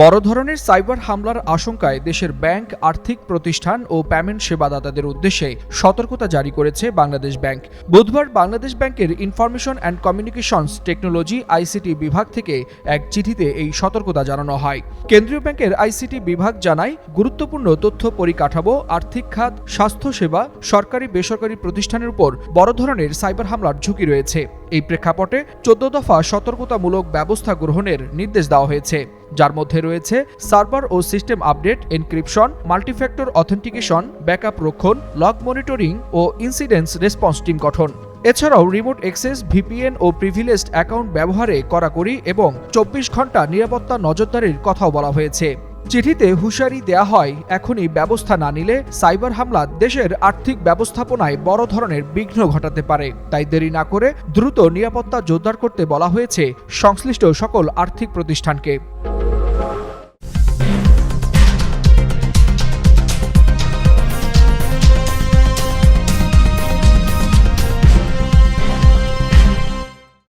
বড় ধরনের সাইবার হামলার আশঙ্কায় দেশের ব্যাংক, আর্থিক প্রতিষ্ঠান ও পেমেন্ট সেবাদাতাদের উদ্দেশ্যে সতর্কতা জারি করেছে বাংলাদেশ ব্যাংক। বুধবার বাংলাদেশ ব্যাংকের information and communications technology ICT বিভাগ থেকে এক চিঠিতে এই সতর্কতা জানানো হয়। কেন্দ্রীয় ব্যাংকের আইসিটি বিভাগ জানায়, গুরুত্বপূর্ণ তথ্য পরিকাঠামো, আর্থিক খাত, স্বাস্থ্যসেবা, সরকারি বেসরকারি প্রতিষ্ঠানের উপর বড় ধরনের সাইবার হামলার ঝুঁকি রয়েছে। এই প্রেক্ষাপটে 14 দফা সতর্কতামূলক ব্যবস্থা গ্রহণের নির্দেশ দেওয়া হয়েছে, যার মধ্যে রয়েছে সার্ভার ও system update, encryption, multifactor authentication, backup রক্ষণ, লগ মনিটরিং ও ইনসিডেন্টস রেসপন্স টিম গঠন। এছাড়াও রিমোট অ্যাক্সেস, ভিপিএন ও প্রিভিলেজড অ্যাকাউন্ট ব্যবহারে কড়াকড়ি এবং 24 ঘন্টা নিরাপত্তা নজরদারির কথাও বলা হয়েছে। চিঠিতে হুঁশিয়ারি দেয়া হয়, এখনই ব্যবস্থা না নিলে সাইবার হামলা দেশের আর্থিক ব্যবস্থাপনায় বড় ধরনের বিঘ্ন ঘটাতে পারে। তাই দেরি না করে দ্রুত নিরাপত্তা জোরদার করতে বলা হয়েছে সংশ্লিষ্ট সকল আর্থিক প্রতিষ্ঠানকে।